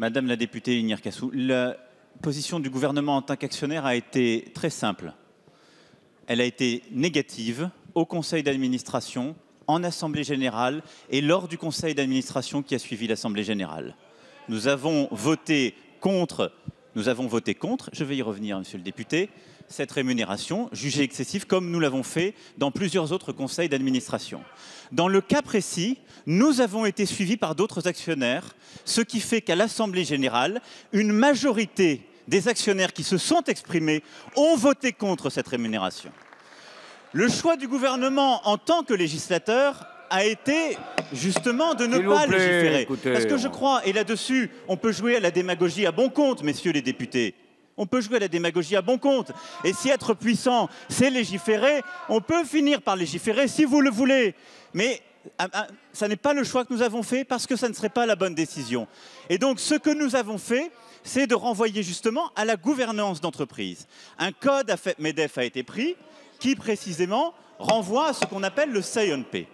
Madame la députée Ignire Cassou, la position du gouvernement en tant qu'actionnaire a été très simple. Elle a été négative au conseil d'administration, en assemblée générale et lors du conseil d'administration qui a suivi l'assemblée générale. Nous avons voté contre, je vais y revenir, monsieur le député, cette rémunération jugée excessive comme nous l'avons fait dans plusieurs autres conseils d'administration. Dans le cas précis, nous avons été suivis par d'autres actionnaires, ce qui fait qu'à l'Assemblée générale, une majorité des actionnaires qui se sont exprimés ont voté contre cette rémunération. Le choix du gouvernement en tant que législateur a été justement de ne pas légiférer. Parce que je crois, et là-dessus, on peut jouer à la démagogie à bon compte, messieurs les députés. On peut jouer à la démagogie à bon compte. Et si être puissant, c'est légiférer, on peut finir par légiférer si vous le voulez. Mais ça n'est pas le choix que nous avons fait parce que ça ne serait pas la bonne décision. Et donc, ce que nous avons fait, c'est de renvoyer justement à la gouvernance d'entreprise. Un code MEDEF a été pris qui, précisément, renvoie à ce qu'on appelle le say on pay.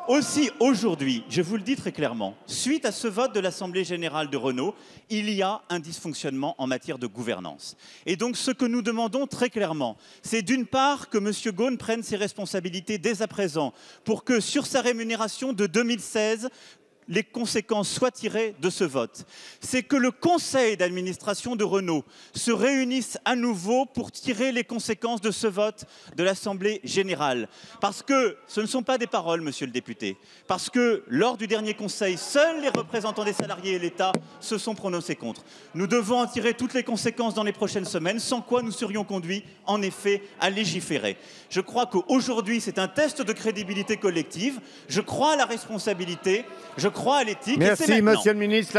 Aussi, aujourd'hui, je vous le dis très clairement, suite à ce vote de l'Assemblée générale de Renault, il y a un dysfonctionnement en matière de gouvernance. Et donc, ce que nous demandons très clairement, c'est d'une part que M. Ghosn prenne ses responsabilités dès à présent pour que, sur sa rémunération de 2016, les conséquences soient tirées de ce vote. C'est que le conseil d'administration de Renault se réunisse à nouveau pour tirer les conséquences de ce vote de l'Assemblée générale. Parce que ce ne sont pas des paroles, monsieur le député. Parce que lors du dernier conseil, seuls les représentants des salariés et l'État se sont prononcés contre. Nous devons en tirer toutes les conséquences dans les prochaines semaines, sans quoi nous serions conduits, en effet, à légiférer. Je crois qu'aujourd'hui, c'est un test de crédibilité collective. Je crois à la responsabilité. Je crois à l'éthique. Merci, monsieur le ministre.